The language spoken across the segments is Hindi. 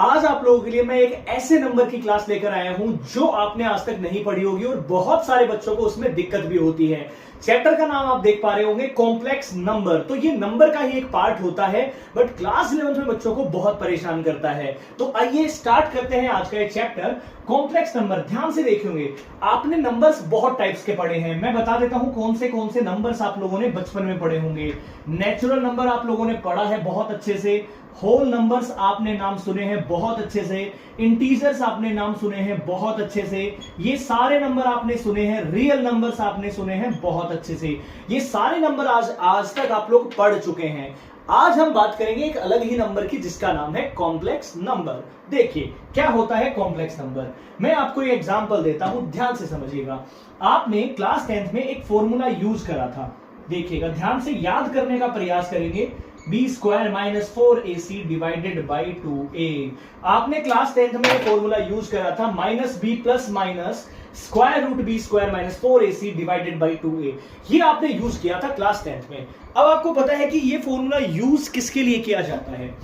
आज आप लोगों के लिए मैं एक ऐसे नंबर की क्लास लेकर आया हूं जो आपने आज तक नहीं पढ़ी होगी और बहुत सारे बच्चों को उसमें दिक्कत भी होती है। चैप्टर का नाम आप देख पा रहे होंगे कॉम्प्लेक्स नंबर। तो ये नंबर का ही एक पार्ट होता है बट क्लास 11 में बच्चों को बहुत परेशान करता है। तो आइए स्टार्ट करते हैं आज का ये चैप्टर कॉम्प्लेक्स नंबर। ध्यान से देखेंगे, आपने नंबर्स बहुत टाइप्स के पढ़े हैं। मैं बता देता हूं कौन से नंबर्स आप लोगों ने बचपन में पढ़े होंगे। नेचुरल नंबर आप लोगों ने पढ़ा है बहुत अच्छे से, होल नंबर्स आपने नाम सुने हैं बहुत अच्छे से, इंटीजर्स आपने नाम सुने हैं बहुत अच्छे से, ये सारे नंबर आपने सुने हैं, रियल नंबर्स आपने सुने हैं बहुत अच्छे से। ये सारे नंबर आज तक आप लोग पढ़ चुके हैं। आज हम बात करेंगे एक अलग ही नंबर की जिसका नाम है कॉम्प्लेक्स नंबर। देखिए क्या होता है कॉम्प्लेक्स नंबर। मैं आपको एक एग्जांपल देता हूं, ध्यान से समझिएगा। आपने क्लास 10th में एक फॉर्मूला यूज करा था, देखिएगा ध्यान से याद करने का प्रयास करेंगे। B square minus 4ac divided by 2a। आपने क्लास 10th में फॉर्मूला यूज करा था minus B plus minus square root B square minus 4ac divided by 2a। ये आपने यूज किया था क्लास 10th में। अब आपको पता है कि ये फॉर्मूला यूज किसके लिए किया जाता है।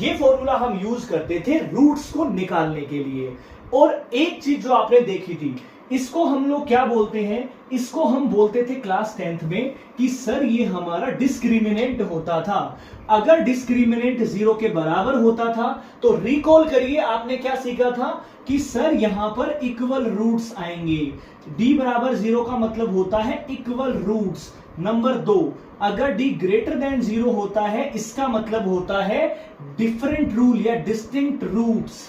ये फॉर्मूला हम यूज करते थे रूट्स को निकालने के लिए। और एक चीज जो आपने देखी थी, इसको हम लोग क्या बोलते हैं, इसको हम बोलते थे क्लास 10th में कि सर ये हमारा डिस्क्रिमिनेंट होता था। अगर डिस्क्रिमिनेंट 0 के बराबर होता था तो रिकॉल करिए आपने क्या सीखा था कि सर यहां पर इक्वल रूट्स आएंगे। d बराबर 0 का मतलब होता है इक्वल रूट्स। नंबर 2, अगर d ग्रेटर देन 0 होता है इसका मतलब होता है डिफरेंट रूल या डिस्टिंक्ट रूट्स।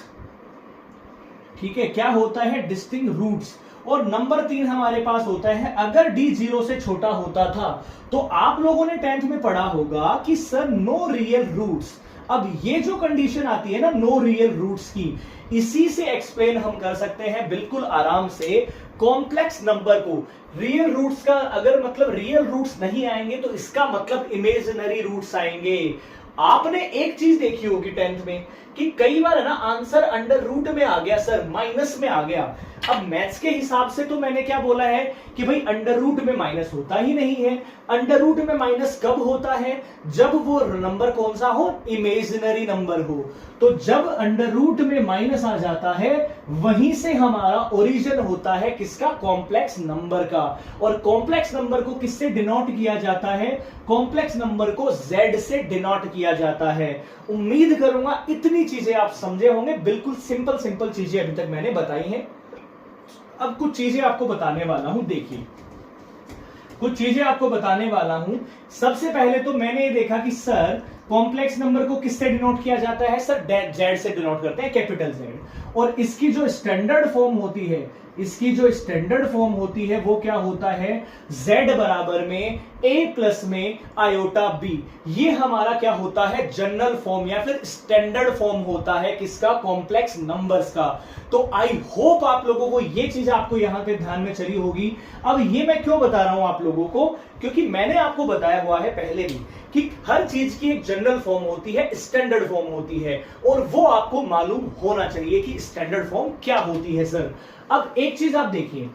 ठीक है, क्या होता है डिस्टिंक्ट रूट्स। और नंबर 3 हमारे पास होता है अगर d 0 से छोटा होता था तो आप लोगों ने 10th में पढ़ा होगा कि सर नो रियल रूट्स। अब ये जो कंडीशन आती है ना नो रियल रूट्स की, इसी से एक्सप्लेन हम कर सकते हैं बिल्कुल आराम से कॉम्प्लेक्स नंबर को। रियल रूट्स का अगर मतलब रियल रूट्स नहीं आएंगे तो इसका मतलब इमेजिनरी रूट्स आएंगे। आपने एक चीज देखी होगी 10th में कि कई बार है ना आंसर अंडर रूट में आ गया सर, माइनस में आ गया। अब मैथ्स के हिसाब से तो मैंने क्या बोला है कि भाई अंडर रूट में माइनस होता ही नहीं है। अंडर रूट में माइनस कब होता है, जब वो नंबर कौन सा हो, इमेजिनरी नंबर हो। तो जब अंडर रूट में माइनस आ जाता है वहीं से हमारा ओरिजिन होता है किसका, कॉम्प्लेक्स नंबर का। और कॉम्प्लेक्स नंबर को किससे डिनोट किया जाता है, कॉम्प्लेक्स नंबर को z से डिनोट किया जाता है। उम्मीद करूंगा इतनी चीजें आप समझे होंगे। बिल्कुल सिंपल चीजें अभी तक मैंने बताई हैं। अब कुछ चीजें आपको बताने वाला हूं, देखिए कुछ चीजें आपको बताने वाला हूं। सबसे पहले तो मैंने ये देखा कि सर कॉम्प्लेक्स नंबर को किससे डिनोट किया जाता है, सर जेड से डिनोट करते हैं, कैपिटल जेड। और इसकी जो स्टैंडर्ड फॉर्म होती है, इसकी जो स्टैंडर्ड फॉर्म होती है वो क्या होता है, z बराबर में a प्लस में आयोटा b। ये हमारा क्या होता है, जनरल फॉर्म या फिर स्टैंडर्ड फॉर्म होता है किसका, कॉम्प्लेक्स नंबर्स का। तो आई होप आप लोगों को ये चीज आपको यहां पे ध्यान में चली होगी। अब ये मैं क्यों बता रहा हूं आप लोगों को, क्योंकि मैंने आपको बताया हुआ है पहले भी कि हर चीज की एक जनरल फॉर्म होती है, स्टैंडर्ड फॉर्म होती है, और वो आपको मालूम होना चाहिए कि स्टैंडर्ड फॉर्म क्या होती है सर। अब एक चीज आप देखिए,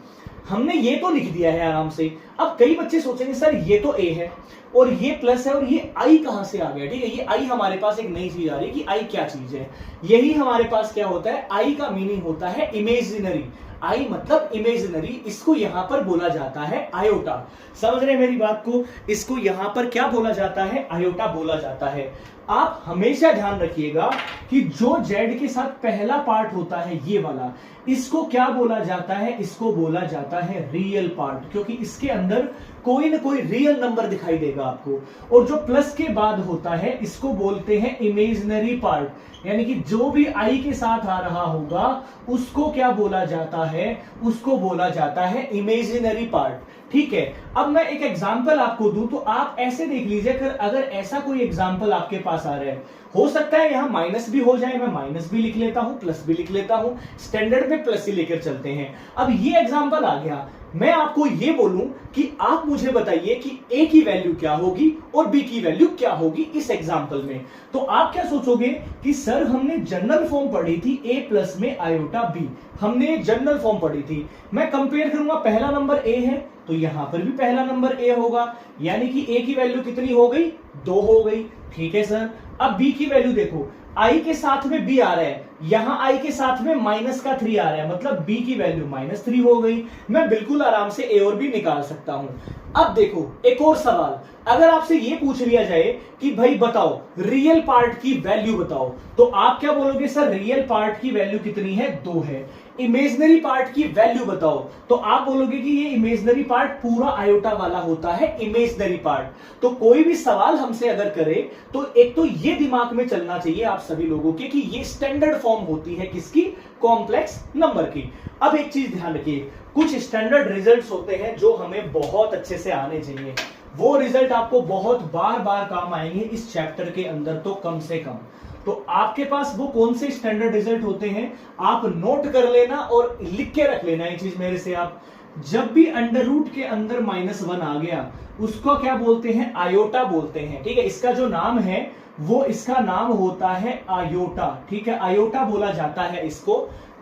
हमने ये तो लिख दिया है आराम से। अब कई बच्चे सोचेंगे सर ये तो a है और ये प्लस है और ये i कहां से आ गया। ठीक है, ये i हमारे पास एक नई चीज आ रही है कि i क्या चीज है। यही हमारे पास क्या होता है, i का मीनिंग होता है इमेजिनरी। आई मतलब इमेजिनरी, इसको यहां पर बोला जाता है आयोटा। समझ रहे हैं मेरी बात को, इसको यहां पर क्या बोला जाता है, आयोटा बोला जाता है। आप हमेशा ध्यान रखिएगा कि जो जेड के साथ पहला पार्ट होता है ये वाला, इसको क्या बोला जाता है, इसको बोला जाता है रियल पार्ट, क्योंकि इसके अंदर कोई ना कोई रियल नंबर दिखाई देगा आपको। और जो प्लस के बाद होता है इसको बोलते हैं इमेजिनरी पार्ट, यानी कि जो भी आई के साथ आ रहा होगा उसको क्या बोला जाता है, उसको बोला जाता है इमेजिनरी पार्ट। ठीक है, अब मैं एक एग्जांपल आपको दूं तो आप ऐसे देख लीजिए, अगर ऐसा कोई एग्जांपल आपके पास आ रहा है, हो सकता है यहां माइनस भी हो जाए, मैं माइनस भी लिख लेता हूं, प्लस भी लिख लेता हूं, स्टैंडर्ड में प्लस ही लेकर चलते हैं। अब ये एग्जांपल आ गया, मैं आपको ये बोलूं कि आप मुझे बताइए कि a की वैल्यू क्या होगी और b की वैल्यू क्या होगी इस एग्जांपल में। तो आप क्या सोचोगे कि सर हमने जनरल फॉर्म पढ़ी थी a प्लस में आयोटा b, हमने जनरल फॉर्म पढ़ी थी। मैं कंपेयर करूंगा, पहला नंबर a है तो यहां पर भी पहला नंबर a होगा, यानी कि a की वैल्यू कितनी हो गई, 2 हो गई। ठीक है सर, अब b की वैल्यू देखो, i के साथ में b आ रहा है, यहां i के साथ में -3 आ रहा है, मतलब b की वैल्यू -3 हो गई। मैं बिल्कुल आराम से a और b निकाल सकता हूं। अब देखो एक और सवाल, अगर आपसे ये पूछ लिया जाए कि भाई बताओ रियल पार्ट की वैल्यू बताओ, तो आप क्या बोलोगे? सर रियल पार्ट की वैल्यू कितनी है? 2 है। इमेजिनरी पार्ट की वैल्यू बताओ, तो आप बोलोगे कि ये इमेजिनरी पार्ट पूरा आयोटा वाला होता है, इमेजिनरी पार्ट। तो कोई भी सवाल हमसे अगर करे तो एक तो ये दिमाग में चलना चाहिए आप सभी लोगों के कि ये स्टैंडर्ड फॉर्म होती है किसकी? कॉम्प्लेक्स नंबर की। अब एक चीज ध्यान रखिए, कुछ स्टैंडर्ड रिजल्ट्स होते हैं जो हमें बहुत अच्छे से आने चाहिए, वो रिजल्ट आपको बहुत बार बार काम आएंगे इस चैप्टर के अंदर, तो कम से कम। तो आपके पास वो कौन से स्टैंडर्ड रिजल्ट होते हैं, आप नोट कर लेना और लिख के रख लेना ये चीज मेरे से। आप जब भी अंडर रूट के अंदर -1 आ गया, उसको क्या बोलते हैं? आयोटा बोलते हैं, ठीक है। इसका जो नाम है वो इसका नाम होता है आयोटा, ठीक है, आयोटा बोला जाता है इसको।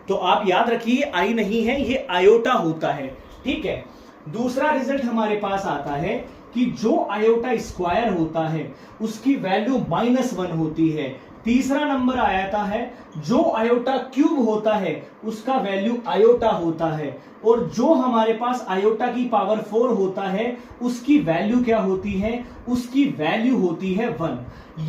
तो आप याद रखिए, आई नहीं है, ये आयोटा होता है, ठीक है। दूसरा रिजल्ट हमारे पास आता है कि जो आयोटा स्क्वायर होता है उसकी वैल्यू -1 होती है। तीसरा नंबर आया है जो आयोटा क्यूब होता है उसका वैल्यू आयोटा होता है, और जो हमारे पास आयोटा की पावर 4 होता है उसकी वैल्यू क्या होती है? उसकी वैल्यू होती है 1।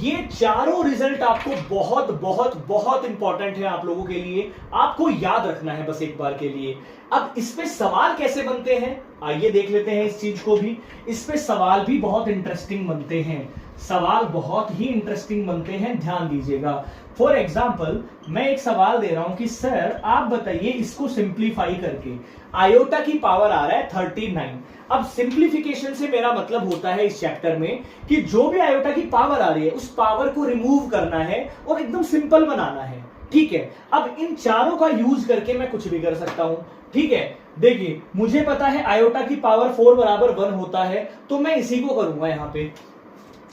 ये चारों रिजल्ट आपको बहुत बहुत बहुत इंपॉर्टेंट है आप लोगों के लिए, आपको याद रखना है बस एक बार के लिए। अब इस पे सवाल कैसे बनते हैं आइए देख लेते हैं इस चीज को भी। इस पे सवाल भी बहुत इंटरेस्टिंग बनते हैं, सवाल बहुत ही इंटरेस्टिंग बनते हैं, ध्यान दीजिएगा। फॉर एग्जाम्पल मैं एक सवाल दे रहा हूं कि सर आप बताइए इसको सिंप्लीफाई करके, आयोटा की पावर आ रहा है 39। अब सिंप्लीफिकेशन से मेरा मतलब होता है इस चैप्टर में कि जो भी आयोटा की पावर आ रही है उस पावर को रिमूव करना है और एकदम सिंपल बनाना है, ठीक है। अब इन चारों का यूज करके मैं कुछ भी कर सकता हूं, ठीक है। देखिए मुझे पता है आयोटा की पावर 4 बराबर 1 होता है, तो मैं इसी को करूंगा। यहां पे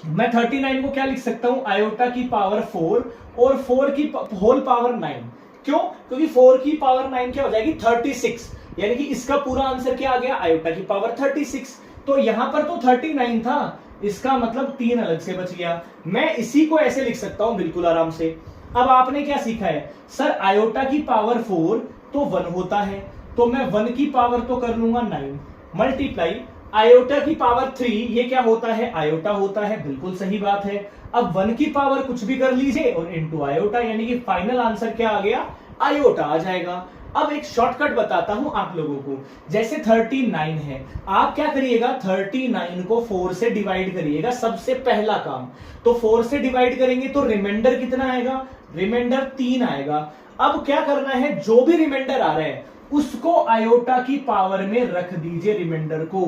मैं 39 को क्या लिख सकता हूं? आयोटा की पावर 4 और 4 की होल पावर 9। क्यों? क्योंकि 4 की पावर 9 क्या हो जाएगी? 36, यानी कि इसका पूरा आंसर क्या आ गया? आयोटा की पावर 36। तो यहां पर तो 39 था, इसका मतलब 3 अलग से बच गया। मैं इसी को ऐसे लिख सकता हूं बिल्कुल आराम से। अब आपने क्या सीखा है? सर आयोटा की पावर 4 तो 1 होता है, तो मैं 1 की पावर तो कर लूंगा 9 मल्टीप्लाई आयोटा की पावर 3, ये क्या होता है? आयोटा होता है, बिल्कुल सही बात है। अब 1 की पावर कुछ भी कर लीजिए और इनटू आयोटा, यानी कि फाइनल आंसर क्या आ गया? आयोटा आ जाएगा। अब एक शॉर्टकट बताता हूं आप लोगों को, जैसे 39 है, आप क्या करिएगा? 39 को 4 से डिवाइड करिएगा, सबसे पहला काम। तो 4 से डिवाइड करेंगे तो रिमाइंडर कितना आएगा? रिमाइंडर 3 आएगा। अब क्या करना है? जो भी रिमाइंडर आ रहा है उसको आयोटा की पावर में रख दीजिए, रिमाइंडर को,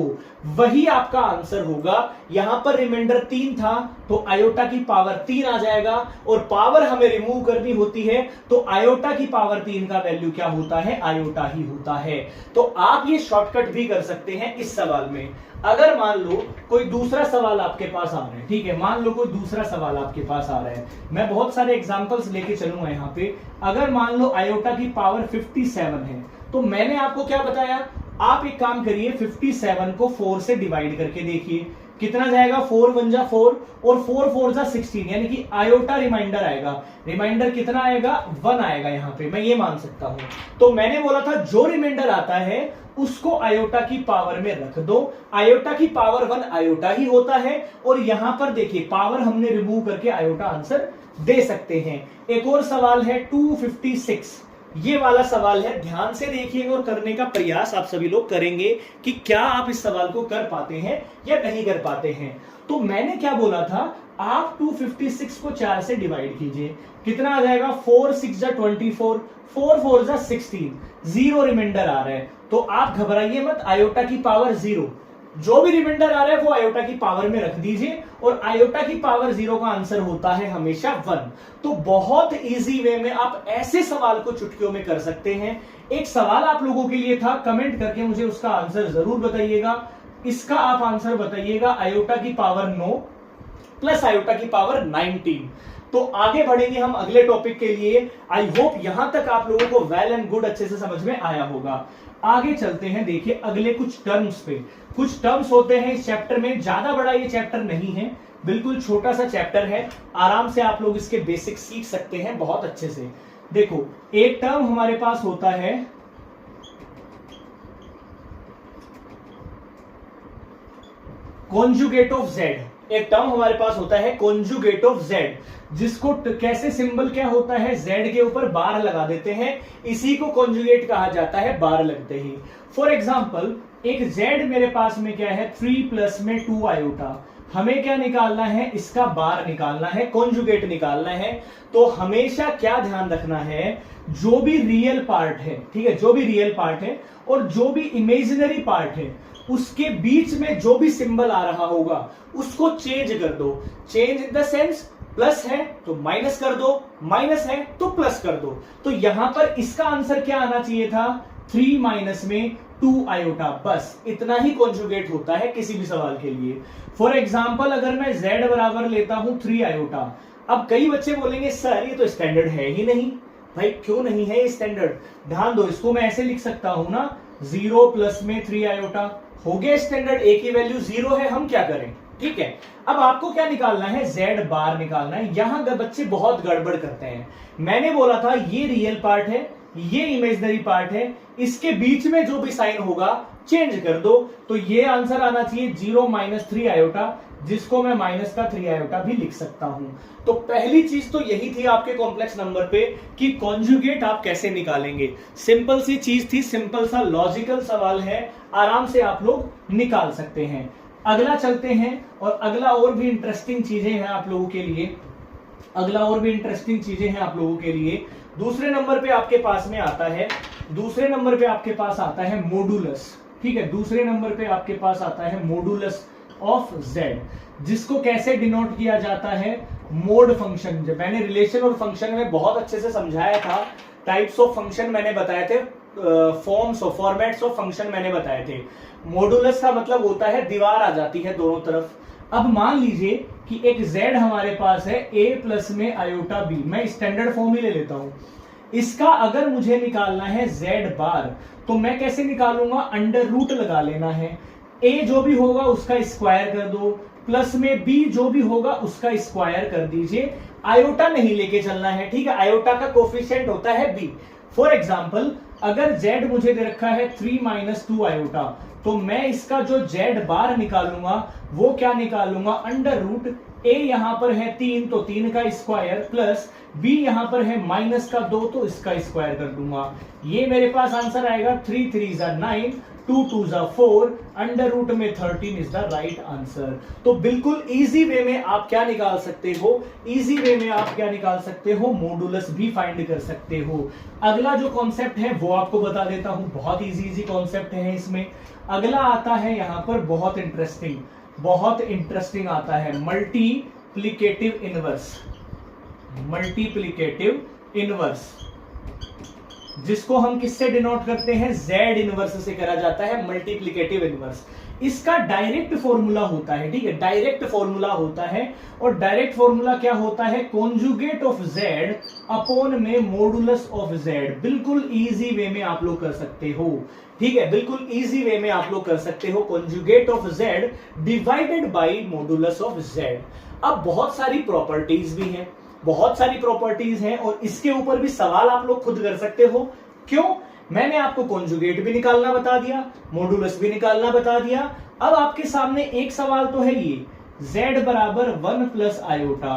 वही आपका आंसर होगा। यहां पर रिमाइंडर 3 था तो आयोटा की पावर 3 आ जाएगा, और पावर हमें रिमूव करनी होती है तो आयोटा की पावर 3 का वैल्यू क्या होता है? आयोटा ही होता है। तो आप ये शॉर्टकट भी कर सकते हैं इस सवाल में। अगर मान लो कोई दूसरा सवाल आपके पास आ रहा है, ठीक है, मान लो कोई दूसरा सवाल आपके पास आ रहा है, मैं बहुत सारे एग्जांपल्स लेके चलूंगा यहां पे। अगर मान लो आयोटा की पावर 57 है, तो मैंने आपको क्या बताया? आप एक काम करिए, 57 को 4 से डिवाइड करके देखिए कितना जाएगा? 4 1 जा 4 और 4 4 जा 16, यानी कि आयोटा रिमाइंडर आएगा। रिमाइंडर कितना आएगा? 1 आएगा। यहां पे मैं ये मान सकता हूं। तो मैंने बोला था जो रिमाइंडर आता है उसको आयोटा की पावर में रख दो। आयोटा की पावर 1 आयोटा ही होता है, और यहां पर देखिए पावर हमने रिमूव करके आयोटा आंसर दे सकते हैं। एक और सवाल है 256, ये वाला सवाल है, ध्यान से देखिएगा और करने का प्रयास आप सभी लोग करेंगे कि क्या आप इस सवाल को कर पाते हैं या नहीं कर पाते हैं। तो मैंने क्या बोला था? आप 256 को 4 से डिवाइड कीजिए, कितना आ जाएगा? 4 6 जा 24, 4 4 जा 16, 0 रिमाइंडर आ रहा है। तो आप घबराइए मत, आयोटा की पावर 0, जो भी रिमाइंडर आ रहा है वो आयोटा की पावर में रख दीजिए, और आयोटा की पावर 0 का आंसर होता है हमेशा 1। तो बहुत इजी वे में आप ऐसे सवाल को चुटकियों में कर सकते हैं। एक सवाल आप लोगों के लिए था, कमेंट करके मुझे उसका आंसर जरूर बताइएगा। इसका आप आंसर बताइएगा आयोटा की पावर 9 प्लस आयोटा की पावर 19। तो आगे बढ़ेंगे हम अगले टॉपिक के लिए। आई होप यहां तक आप लोगों को वेल एंड गुड अच्छे से समझ में आया होगा। आगे चलते हैं, देखिए अगले कुछ टर्म्स पे। कुछ टर्म्स होते हैं इस चैप्टर में, ज्यादा बड़ा ये चैप्टर नहीं है, बिल्कुल छोटा सा चैप्टर है, आराम से आप लोग इसके बेसिक सीख सकते हैं बहुत अच्छे से। देखो, एक टर्म हमारे पास होता है कॉन्जुगेट ऑफ जेड, एक टर्म हमारे पास होता है कॉन्जुगेट ऑफ जेड, जिसको कैसे सिंबल क्या होता है, जेड के ऊपर बार लगा देते हैं, इसी को कॉन्जुगेट कहा जाता है बार लगते ही। फॉर एग्जाम्पल, एक जेड मेरे पास में क्या है 3 प्लस में 2 आयोटा, हमें क्या निकालना है, इसका बार निकालना है, कॉन्जुगेट निकालना है। तो हमेशा क्या ध्यान रखना है, जो भी रियल पार्ट है, ठीक है, जो भी रियल पार्ट है और जो भी इमेजिनरी पार्ट है, उसके बीच में जो भी सिंबल आ रहा होगा उसको चेंज कर दो। Change in the sense, plus है तो माइनस कर दो, माइनस है तो प्लस कर दो। तो यहां पर इसका आंसर क्या आना चाहिए था, 3 माइनस में 2 आयोटा, बस इतना ही कॉन्जुगेट होता है किसी भी सवाल के लिए। फॉर एग्जाम्पल, अगर मैं z बराबर लेता हूं 3 आयोटा, अब कई बच्चे बोलेंगे सर ये तो स्टैंडर्ड है ही नहीं। भाई क्यों नहीं है ये स्टैंडर्ड, ध्यान दो, इसको मैं ऐसे लिख सकता हूं ना, 0 प्लस में 3 आयोटा हो गया स्टैंडर्ड, ए की वैल्यू 0 है, हम क्या करें, ठीक है। अब आपको क्या निकालना है, z बार निकालना है। यहां बच्चे बहुत गड़बड़ करते हैं, मैंने बोला था ये रियल पार्ट है, ये इमेजिनरी पार्ट है, इसके बीच में जो भी साइन होगा चेंज कर दो। तो ये आंसर आना चाहिए 0 माइनस 3 आयोटा, जिसको मैं माइनस का 3 आयोटा भी लिख सकता हूं। तो पहली चीज तो यही थी आपके कॉम्प्लेक्स नंबर पे कि कॉन्जुगेट आप कैसे निकालेंगे। सिंपल सी चीज थी, सिंपल सा लॉजिकल सवाल है, आराम से आप लोग निकाल सकते हैं। अगला चलते हैं, और अगला और भी इंटरेस्टिंग चीजें हैं आप लोगों के लिए, अगला और भी इंटरेस्टिंग चीजें हैं आप लोगों के लिए। दूसरे नंबर पे आपके पास में आता है, दूसरे नंबर पे आपके पास आता है मॉडुलस, ठीक है, दूसरे नंबर पे आपके पास आता है मॉडुलस ऑफ z, जिसको कैसे डिनोट किया जाता है, मोड फंक्शन। जब मैंने रिलेशन और फंक्शन में बहुत अच्छे से समझाया था, टाइप्स ऑफ फंक्शन मैंने बताए थे, फॉर्म्स और फॉर्मेट्स ऑफ फंक्शन मैंने बताए थे। मॉडुलस का मतलब होता है दीवार आ जाती है दोनों तरफ। अब मान लीजिए कि एक z हमारे पास है a प्लस में आयोटा b, मैं स्टैंडर्ड फॉर्म ही ले लेता हूं। इसका अगर मुझे निकालना है z बार, तो मैं कैसे निकालूंगा, अंडर रूट लगा लेना है, a जो भी होगा उसका स्क्वायर कर दो, प्लस में b जो भी होगा उसका स्क्वायर कर दीजिए, आयोटा नहीं लेके चलना है, ठीक है, आयोटा का कोफिशिएंट होता है b। फॉर एग्जाम्पल, अगर z मुझे दे रखा है 3 माइनस 2 आयोटा, तो मैं इसका जो z बार निकालूंगा वो क्या निकालूंगा, अंडर रूट a यहां पर है 3 तो 3 का स्क्वायर, प्लस b यहां पर है माइनस का 2 तो इसका स्क्वायर कर दूंगा। ये मेरे पास आंसर आएगा 3 3 9, 2 2 4, अंडर रूट में 13 इज द राइट आंसर। तो बिल्कुल इजी वे में आप क्या निकाल सकते हो, इजी वे में आप क्या निकाल सकते हो, मॉडुलस भी फाइंड कर सकते हो। अगला जो कॉन्सेप्ट है वो आपको बता देता हूं, बहुत इजी कॉन्सेप्ट है इसमें। अगला आता है यहां पर बहुत इंटरेस्टिंग आता है मल्टीप्लिकेटिव इनवर्स, मल्टीप्लिकेटिव इनवर्स, जिसको हम किससे डिनोट करते हैं, z इनवर्स से करा जाता है मल्टीप्लिकेटिव इनवर्स। इसका डायरेक्ट फॉर्मूला होता है, ठीक है, डायरेक्ट फॉर्मूला होता है, और डायरेक्ट फॉर्मूला क्या होता है, कॉन्जुगेट ऑफ z अपॉन में मॉडुलस ऑफ z। बिल्कुल इजी वे में आप लोग कर सकते हो, ठीक है, बिल्कुल इजी वे में आप लोग कर सकते हो, conjugate of z divided by modulus of z। अब बहुत सारी प्रॉपर्टीज भी हैं, बहुत सारी प्रॉपर्टीज हैं, और इसके ऊपर भी सवाल आप लोग खुद कर सकते हो। क्यों, मैंने आपको कॉन्जुगेट भी निकालना बता दिया, मॉडुलस भी निकालना बता दिया। अब आपके सामने एक सवाल तो है ये, z बराबर 1 प्लस आयोटा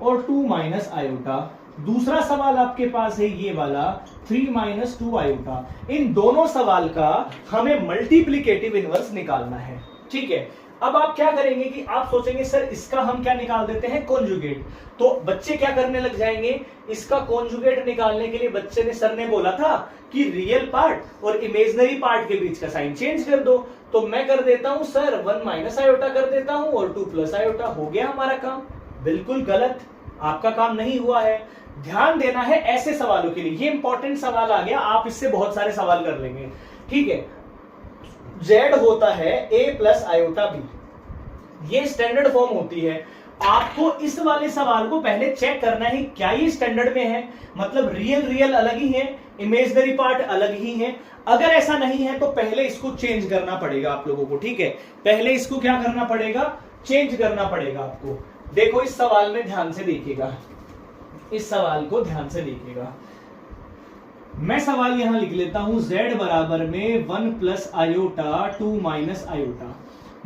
और 2 माइनस आयोटा। दूसरा सवाल आपके पास है ये वाला 3 माइनस 2 आयोटा। इन दोनों सवाल का हमें मल्टीप्लिकेटिव इनवर्स निकालना है, ठीक है। अब आप क्या करेंगे कि आप सोचेंगे सर इसका हम क्या निकाल देते हैं, कॉन्जुगेट। तो बच्चे क्या करने लग जाएंगे, इसका कॉन्जुगेट निकालने के लिए बच्चे ने, सर ने बोला था कि रियल पार्ट और इमेजिनरी पार्ट के बीच का साइन चेंज कर दो, तो मैं कर देता हूं सर 1 माइनस आयोटा कर देता हूं और 2 प्लस आयोटा, हो गया हमारा काम। बिल्कुल गलत, आपका काम नहीं हुआ है। ध्यान देना है ऐसे सवालों के लिए, ये इंपॉर्टेंट सवाल आ गया, आप इससे बहुत सारे सवाल कर लेंगे, ठीक है। z होता है a प्लस आयोटा b, ये स्टैंडर्ड फॉर्म होती है। आपको इस वाले सवाल को पहले चेक करना है क्या ये स्टैंडर्ड में है, मतलब रियल अलग ही है, इमेजिनरी पार्ट अलग ही है। अगर ऐसा नहीं है तो पहले इसको चेंज करना पड़ेगा आप लोगों को, ठीक है, पहले इसको क्या करना पड़ेगा, चेंज करना पड़ेगा आपको। देखो इस सवाल में ध्यान से देखिएगा, इस सवाल को ध्यान से देखिएगा। मैं सवाल यहां लिख लेता हूं, z बराबर में 1 प्लस आयोटा 2 माइनस आयोटा।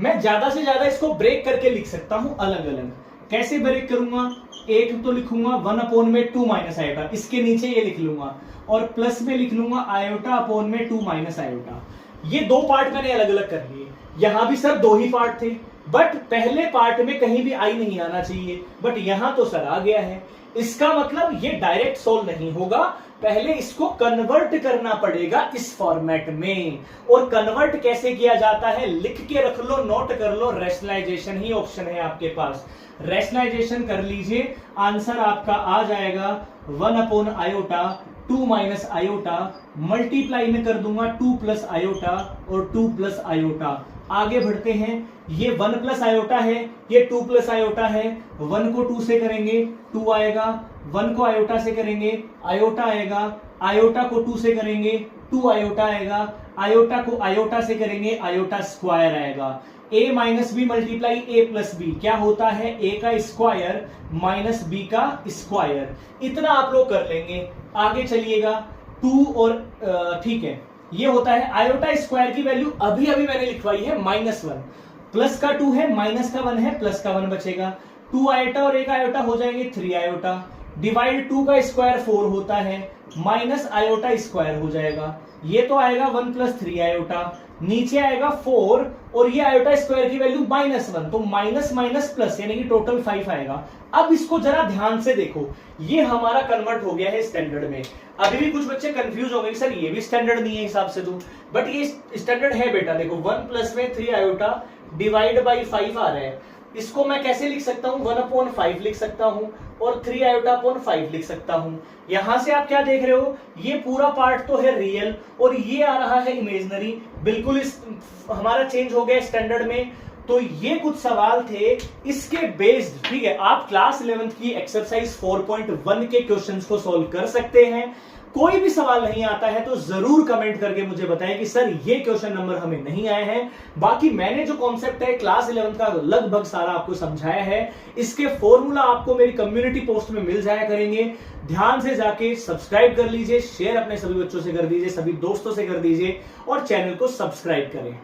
मैं ज्यादा से ज्यादा इसको ब्रेक करके लिख सकता हूं अलग अलग। कैसे ब्रेक करूंगा, एक तो लिखूंगा 1 अपॉन में 2 माइनस आयोटा, इसके नीचे ये लिख लूंगा, और प्लस में लिख लूंगा आयोटा अपॉन में 2 माइनस आयोटा। ये दो पार्ट मैंने अलग अलग कर लिए। यहां भी सर दो ही पार्ट थे, बट पहले पार्ट में कहीं भी आई नहीं आना चाहिए, बट यहां तो सर आ गया है। इसका मतलब ये डायरेक्ट सोल्व नहीं होगा, पहले इसको कन्वर्ट करना पड़ेगा इस फॉर्मेट में। और कन्वर्ट कैसे किया जाता है लिख के रख लो, नोट कर लो, रैशनलाइजेशन ही ऑप्शन है आपके पास। रैशनलाइजेशन कर लीजिए, आंसर आपका आ जाएगा 1 upon iota 2 minus iota, multiply में कर दूंगा 2 प्लस आयोटा और 2 प्लस आयोटा। आगे बढ़ते हैं, ये 1 प्लस आयोटा है, ये 2 प्लस आयोटा है। 1 को 2 से करेंगे 2 आएगा, 1 को आयोटा से करेंगे आयोटा आएगा, आयोटा को 2 से करेंगे 2 आयोटा आएगा, आयोटा को आयोटा से करेंगे आयोटा स्क्वायर आएगा। a minus B multiply a plus B क्या होता है, a का स्क्वायर माइनस b का स्क्वायर। इतना आप लोग कर लेंगे। आगे चलिएगा 2 और ठीक है, ये होता है आयोटा स्क्वायर की वैल्यू अभी अभी मैंने लिखवाई है -1, प्लस का 2 है, माइनस का 1 है, प्लस का 1 बचेगा। 2 आयोटा और 1 आयोटा हो जाएंगे 3 आयोटा, डिवाइड 2 का स्क्वायर 4 होता है, माइनस आयोटा स्क्वायर हो जाएगा। ये तो आएगा 1 प्लस 3 आयोटा, नीचे आएगा 4 और ये आयोटा स्क्वायर की वैल्यू -1, तो माइनस माइनस प्लस यानी कि टोटल 5 आएगा। अब इसको जरा ध्यान से देखो, ये हमारा कन्वर्ट हो गया है स्टैंडर्ड में। अभी भी कुछ बच्चे कंफ्यूज हो गए, सर ये भी स्टैंडर्ड नहीं है हिसाब से तो, बट ये स्टैंडर्ड है बेटा। देखो 1 प्लस में 3 आयोटा डिवाइड बाई 5 आ रहा है, इसको मैं कैसे लिख सकता हूं, 1 अपॉन 5 लिख सकता हूं और 3 आयोटा अपॉन 5 लिख सकता हूं। यहां से आप क्या देख रहे हो, ये पूरा पार्ट तो है रियल और ये आ रहा है इमेजिनरी, बिल्कुल इस हमारा चेंज हो गया स्टैंडर्ड में। तो ये कुछ सवाल थे इसके बेस्ड, ठीक है। आप क्लास 11th की एक्सरसाइज 4.1 के क्वेश्चंस को सॉल्व कर सकते हैं। कोई भी सवाल नहीं आता है तो जरूर कमेंट करके मुझे बताएं कि सर ये क्वेश्चन नंबर हमें नहीं आए हैं। बाकी मैंने जो कॉन्सेप्ट है क्लास 11th का लगभग सारा आपको समझाया है। इसके फॉर्मूला आपको मेरी कम्युनिटी पोस्ट में मिल जाया करेंगे। ध्यान से जाके सब्सक्राइब कर लीजिए, शेयर अपने सभी बच्चों से कर दीजिए, सभी दोस्तों से कर दीजिए और चैनल को सब्सक्राइब करें।